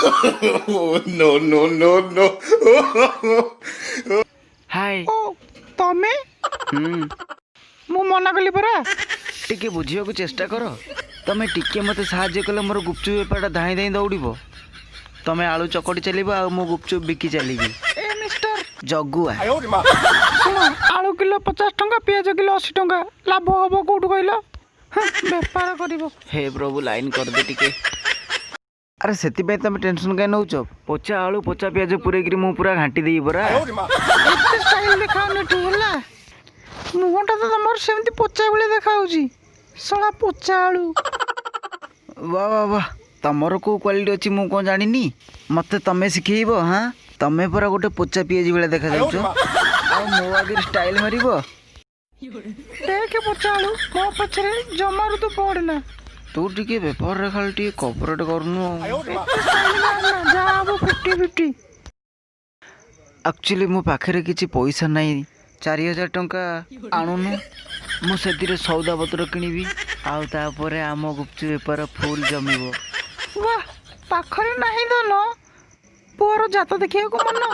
No, no, no, no. ହାଏ ଓ ତମେ ମୁଁ ମନା କଲି ପରା। ଟିକେ ବୁଝିବାକୁ ଚେଷ୍ଟା କର। ତମେ ଟିକେ ମୋତେ ସାହାଯ୍ୟ କଲେ ମୋର ଗୁପଚୁପ ବେପାରଟା ଧାଇଁ ଧାଇଁ ଦୌଡ଼ିବ। ତମେ ଆଳୁ ଚକଟି ଚାଲିବ ଆଉ ମୁଁ ଗୁପଚୁପ ବିକି ଚାଲିବି। ଏ ମିଷ୍ଟର ଜଗୁଆ ଶୁଣ, ଆଳୁ କିଲୋ 50 ଟଙ୍କା, ପିଆଜ କିଲୋ 80 ଟଙ୍କା, ଲାଭ ହବ କୋଉଠୁ କହିଲ? ବେପାର କରିବ। ହେ ପ୍ରଭୁ ଲାଇନ୍ କରିଦେ ଟିକେ। ଆରେ ସେଥିପାଇଁ ତମେ ଟେନସନ୍ କାଇଁ ନେଉଛ? ପଚା ଆଳୁ ପଚା ପିଆଜ ପୁରେଇକିରି ମୁଁ ପୁରା ଘାଣ୍ଟି ଦେବି ପରା। ଏତେ ଷ୍ଟାଇଲ ଦେଖାଉନି ଏଠି ହେଲା। ମୁହଁଟା ତ ତମର ସେମିତି ପୋଚା ଭଳିଆ ଦେଖାଉଛି। ଶଳା ପୋଚା ଆଳୁ। ବାଃ ବାଃ ବାଃ, ତମର କେଉଁ କ୍ୱାଲିଟି ଅଛି ମୁଁ କ'ଣ ଜାଣିନି? ମୋତେ ତମେ ଶିଖେଇବ? ହଁ, ତମେ ପରା ଗୋଟେ ପୋଚା ପିଆଜି ଭଳିଆ ଦେଖାଯାଉଛ ଆଉ ମୋ ଆଗରେ ଷ୍ଟାଇଲ ମାରିବ? ଦେଖେ ପୋଚା ଆଳୁ, ମୋ ପଛରେ ଜମାରୁ ତୁ ପଡନା। ତୁ ଟିକେ ବେପାରରେ ଖାଲି ଟିକେ କପରେଟ୍ କରୁନୁ। ଏତେ ଷ୍ଟାଇଲ ମାରନା, ଯାହା ହବ 50-50। ଆକ୍ଚୁଆଲି ମୋ ପାଖରେ କିଛି ପଇସା ନାହିଁ। 4000 ଟଙ୍କା ଆଣୁନୁ, ମୁଁ ସେଥିରେ ସଉଦାପତ୍ର କିଣିବି ଆଉ ତାପରେ ଆମ ଗୁପଚୁପ ବେପାର ଫୁଲ୍ ଜମିବ। ବାଃ, ପାଖରେ ନାହିଁ ଧନ, ପୁଅର ଜାତ ଦେଖିବାକୁ ମନ।